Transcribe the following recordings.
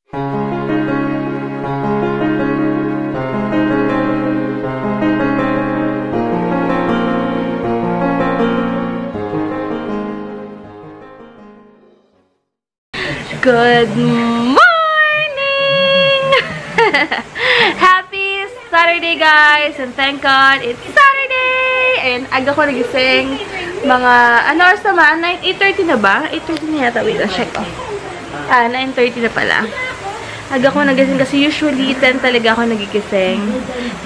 Good morning! Happy Saturday, guys! And thank God, it's Saturday! And aga ko nagising. Mga, ano oras naman? 8:30 na ba? 8:30 na yata. Wait, check ko. 9:30 na pala. Aga ko nagising kasi usually 10 talaga ako nagigising.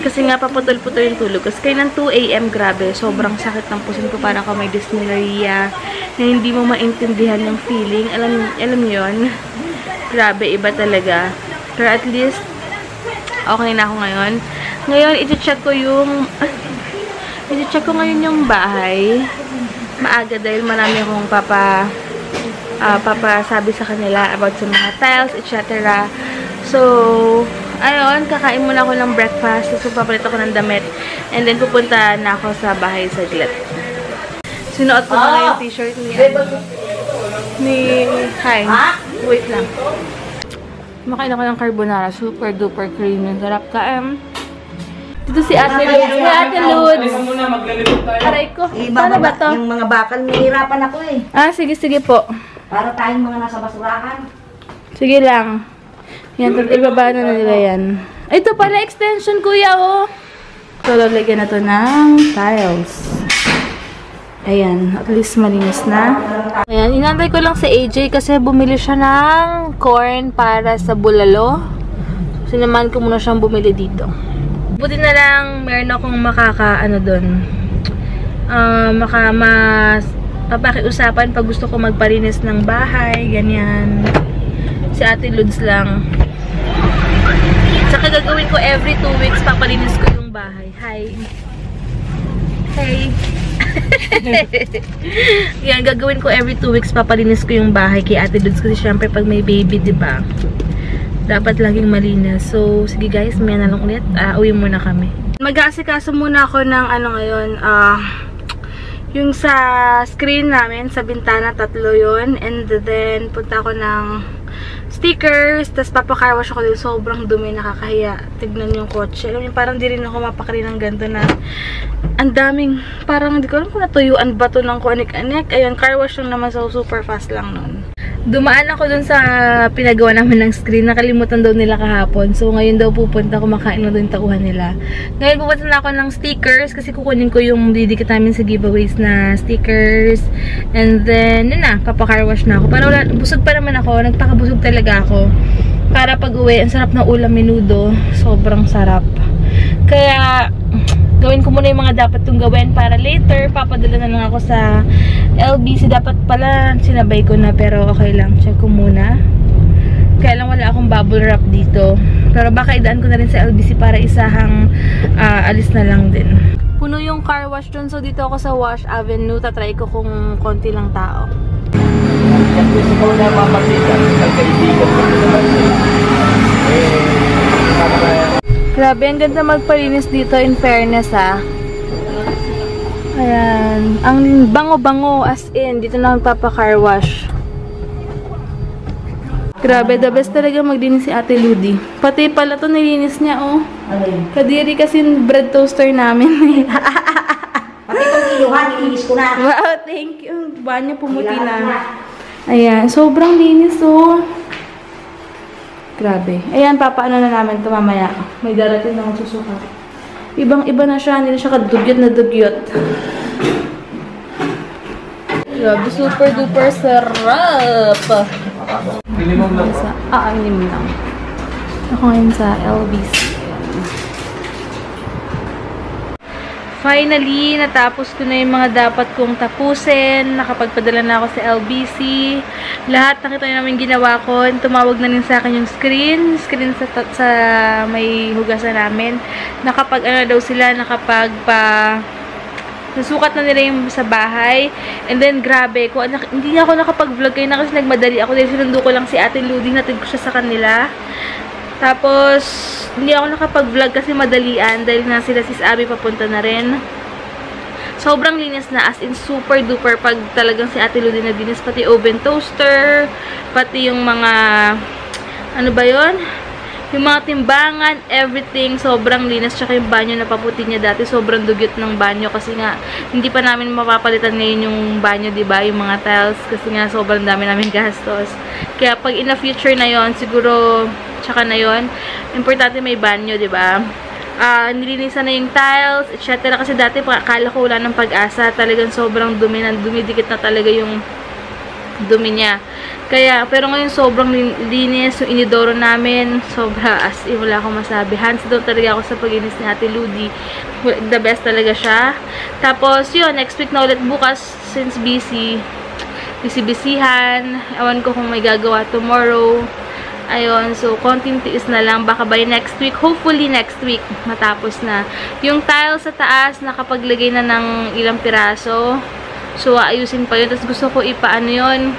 Kasi nga paputol-putol yung tulog. Kasi kayo ng 2 AM, grabe. Sobrang sakit ng puson ko. Parang ako may dysmenorrhea na hindi mo maintindihan yung feeling. Alam niyo yun? Grabe, iba talaga. Pero at least, okay na ako ngayon. Ngayon, iti-check ko ngayon yung bahay. Maaga dahil marami akong papasabi sa kanila about sa mga tiles, etc. So, ayun, kakain muna ako ng breakfast. So, papalit ako ng damit. And then, pupunta na ako sa bahay saglit. Sinuot ko na yung t-shirt ni Hi. Wait lang. Makain ako ng carbonara. Super duper creamy. Sarap ka, Dito si Ate Lods. Hey, Ate Lods. Aray ko. Paano ba to? Yung mga bakal, nahihirapan ako eh. Sige po. Para tayong mga nasa basurahan. Sige lang. Yan, ibaba na nila yan. Ito pala, extension, kuya, So, lalagyan na to ng tiles. Ayan, at least malinis na. Ayan, inantay ko lang sa AJ kasi bumili siya ng corn para sa bulalo. Sinamahan ko muna siyang bumili dito. Buti na lang, meron akong papakiusapan pag gusto ko magpalinis ng bahay, ganyan. Si Ate Lods lang. Saka gagawin ko every 2 weeks, papalinis ko yung bahay. Hi. Hey. Yan, gagawin ko every 2 weeks, papalinis ko yung bahay kay Ate Lods kasi syempre pag may baby, diba? Dapat laging malinis. So, sige guys, may na lang ulit. Uwi muna kami. Mag-aasikaso muna ako ng ngayon, yung sa screen namin, sa bintana, 3 yun. And then, punta ako ng stickers. Tapos, papakarwash ako din. Sobrang dumi, nakakahiya. Tignan yung kotse. Alam niyo, parang di rin ako mapakali ng ganito na ang daming, parang hindi ko alam kung natuyuan ba to ng kuanik-anik. Ayun, carwash lang naman. So, super fast lang nun. Dumaan ako dun sa pinagawa namin ng screen. Nakalimutan daw nila kahapon. So, ngayon daw pupunta, kumakain na doon yung tauhan nila. Ngayon pupunta na ako ng stickers kasi kukunin ko yung didikit namin sa giveaways na stickers. And then, yun na, papakarwash na ako. Para wala, busog pa naman ako. Nagpakabusog talaga ako. Para pag uwi, ang sarap ng ulam menudo. Sobrang sarap. Kaya, gawin ko muna yung mga dapat kong gawin para later, papadala na lang ako sa LBC. Dapat pala sinabay ko na pero okay lang. Check ko muna. Kaya lang wala akong bubble wrap dito. Pero baka idaan ko na rin sa LBC para isahang alis na lang din. Puno yung car wash dun. So dito ako sa Wash Avenue. Tatry ko kung konti lang tao. Grabe, ang ganda magpalinis dito, in fairness Ayan. Ang bango-bango, as in. Dito na magpapa-car wash. Grabe, the best talaga maglinis si Ate Ludi. Pati pala to nilinis niya, Kadiri kasi yung bread toaster namin. Pati itong iluhan, nilinis ko na. Wow, thank you. Banyo pumuti na. Ayan, sobrang linis, Grabe. Ayan, papaano na namin ito mamaya. May darating na magsusuka. Ibang-iba na siya. Hindi na siya kadugyot na dugyot. Grabe, super duper sarap. Minimum lang. Minimum lang. Ako ngayon sa LBC. Finally, natapos ko na yung mga dapat kong tapusin. Nakapagpadala na ako sa LBC. Lahat nakita nyo namin ginawa ko. Tumawag na rin sa akin yung screen sa may hugasan namin. Daw sila, nasukat na nila yung sa bahay. And then, grabe ko. Hindi ako nakapag-vlog kayo na kasi nagmadali ako. Dahil sinundo ko lang si Ate Ludi. Natid ko siya sa kanila. Tapos, hindi ako nakapag-vlog kasi madalian dahil na sila sis Abby papunta na rin. Sobrang linis na, as in super duper pag talagang si Ate Ludi naglinis, pati oven toaster, pati yung mga ano ba yon? Yung mga timbangan, everything, sobrang linas. Tsaka yung banyo na paputi niya dati, sobrang dugyot ng banyo. Kasi nga, hindi pa namin mapapalitan ngayon yung banyo, diba? Yung mga tiles. Kasi nga, sobrang dami namin gastos. Kaya pag in the future na yon, siguro, tsaka na yon, importante may banyo, diba? Nilinisan na yung tiles, etc. Kasi dati, akala ko wala ng pag-asa. Talagang sobrang dumi, dumidikit na talaga yung dumi niya. Kaya, pero ngayon sobrang linis yung inidoro namin. Sobra, as in, wala akong masabi. Hands down talaga ako sa paglinis ni Ate Ludi. The best talaga siya. Tapos, yun, next week na ulit bukas, since busy-busyhan. Ewan ko kung may gagawa tomorrow. Ayun, so, konting tiis na lang. Baka by next week, hopefully next week, matapos na. Yung tile sa taas, nakapaglagay na ng ilang piraso. So, ayusin pa yun. Tapos gusto ko ipaano yun,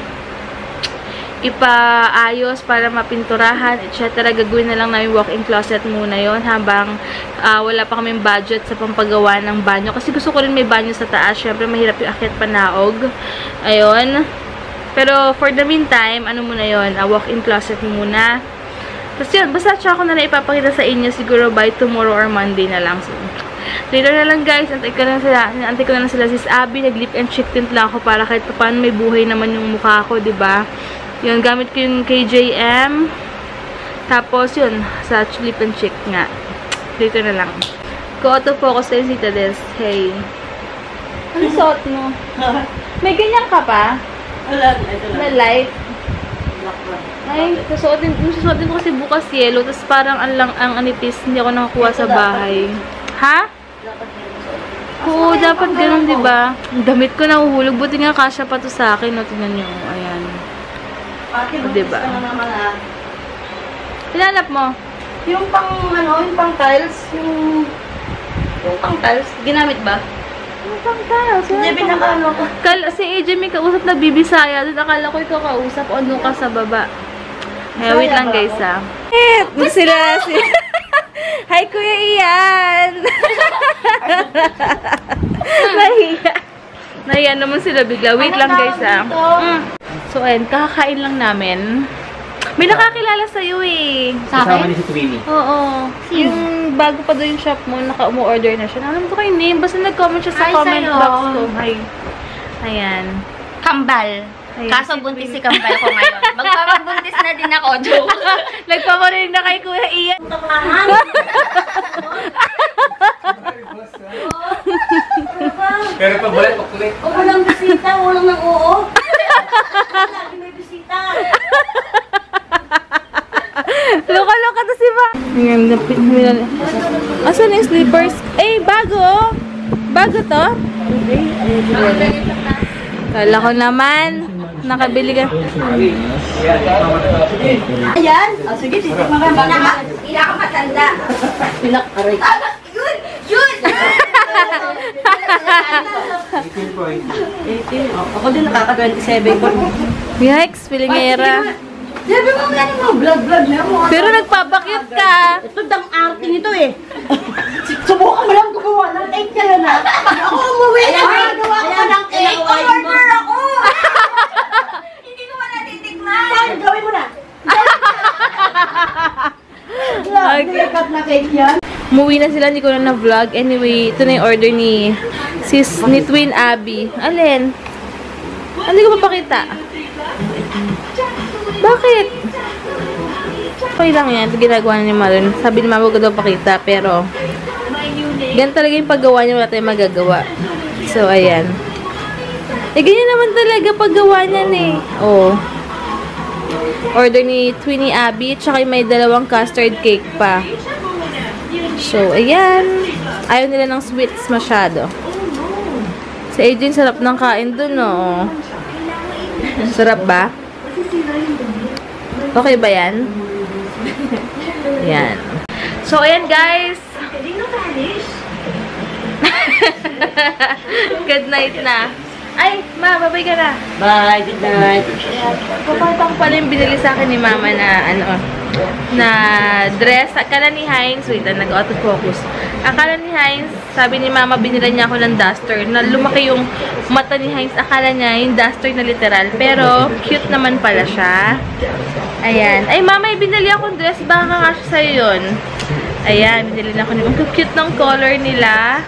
ipaayos para mapinturahan, etc. Gagawin na lang namin walk-in closet muna yon habang wala pa kaming budget sa pampagawa ng banyo. Kasi gusto ko rin may banyo sa taas. Syempre, mahirap yung akyat panaog. Ayun. Pero, for the meantime, ano muna yon, walk-in closet muna. Tapos yun, basta tsaka ko na lang ipapakita sa inyo siguro by tomorrow or Monday na lang. So, later na lang guys, antay ko na lang sila sis Abby, nag-lip and cheek tint lang ako para kahit paano may buhay naman yung mukha ko, diba? Yun, gamit ko yung KJM. Tapos yun, sa lip and cheek nga. Later na lang. Go auto focus tayo si Tades. Hey. Ano suot mo? May ganyan ka pa? Wala. Na light? Ay, susuotin ko kasi bukas yellow. Tapos parang ang anipis, hindi ako nakakuha sa bahay. Ha? Oo, dapat ganun, diba? Ang damit ko nahuhulog. Buti nga kasya pa to sa akin. No? Tingnan nyo. Ayan. O, diba? Hinanap mo? Yung pang, yung pang tiles, yung pang tiles, ginamit ba? Yung pang tiles? Hindi, pinaka-ano ko. Si AJ may kausap na bibisaya. Doon akala ko ikaw kausap. O, doon ka sa baba. Ay, wait lang guys, ha. Sila. Hi, Kuya Ian! Nahiya naman sila bigla. Wait lang guys, ha. So, ayun, kakakain lang namin. May nakakilala sa'yo eh. Kasama ni si Twinnie. Oo. Yung bago pa doon yung shop mo, naka-umu-order na siya. Alam ko kayo name. Basta nag-comment siya sa comment box ko. Hi. Ayan. Kambal. Ayan. Kaso buntis si Kambal ko ngayon. Magpapabuntis na din ako, joke. Nagpaparinig na kay Kuya Ian. Pero pag wala, pakulit. Walang bisita, walang nang oo. Lagi may bisita. Loka-loka to si Ba. Ayan, asan yung slippers? Eh, bago. Bago to? Kala ko naman. Nakabili ka. Ayan. Sige, titikman ka ba? Hindi ako matanda. Pinakaray. Yun! 18. Ako din nakaka-27 ko. Yikes, pilingera. Sabi mo nga mo, vlog na mo. Pero nagpapakyut ka. Ito dang arte nito eh. Subukan mo lang gumawa ng cake kayo na. Ako umuwi na. Gawa ko pa ng cake. Order ako. Hindi ko pa natitikman. Gawin mo na. Cut na cake yan. Umuwi na sila, hindi ko na na-vlog. Anyway, ito na yung order ni Twin Abby. Alin? Hindi ko papakita. Bakit? Okay lang yan. Ito ginagawa na ni Maron. Sabi ni Mama ko daw pakita, pero ganun talaga yung paggawa niya, wala tayong magagawa. So, ayan. Ganyan naman talaga paggawa niyan eh. Oh. Order ni Twinnie Abby, tsaka may dalawang custard cake pa. So, ayan. Ayaw nila ng sweets masyado. Si Adrian, sarap ng kain dun, oh. Sarap ba? Okay ba yan? Yan. So, ayan guys. Good night na. Ay, Ma, babay ka na. Bye, good night. Papatang pala yung binili sa akin ni Mama na, ano, na dress. Akala ni Heinz, wait, nag-autofocus. Akala ni Heinz, sabi ni Mama, binila niya ako ng duster. Na lumaki yung mata ni Heinz. Akala niya yung duster na literal. Pero, cute naman pala siya. Ayan. Ay, Mama, binili akong dress. Baka nga siya sa'yo yun. Ayan, binili na ako. Ang cute ng color nila.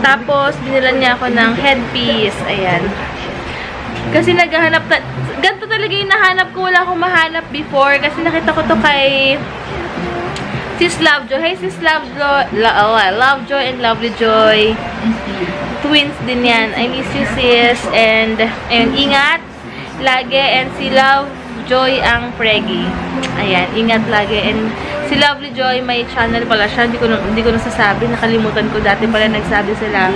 Tapos, binila niya ako ng headpiece. Ayan. Kasi naghahanap ganito talaga yung nahanap ko. Wala akong mahanap before. Kasi nakita ko to kay Sis Lovejoy. Hey, Sis Lovejoy. Lovejoy and Lovely Joy. Twins din yan. I miss you, sis. And, ayun, ingat lagi. And si Lovejoy ang Preggy. Ayan, ingat lagi. And si Lovely Joy, may channel pala siya. Hindi ko nasasabi. Nakalimutan ko. Dati pala nagsabi sila.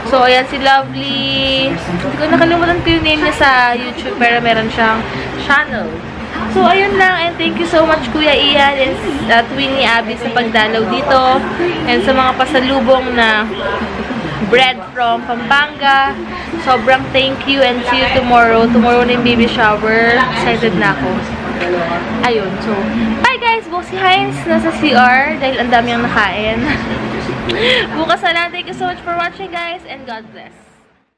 So, ayan, si Lovely. Hindi ko nakalimutan ko yung name niya sa YouTube. Pero meron siyang channel. So, ayun lang. And thank you so much, Kuya Ian and Twinnie Abby sa pagdalaw dito. And sa mga pasalubong na bread from Pampanga. Sobrang thank you and see you tomorrow. Tomorrow na yung baby shower. Excited na ako. Ayun. So, bye guys! Bukas si Heinz nasa CR dahil ang dami ang nakain. Bukas na lang. Thank you so much for watching guys and God bless.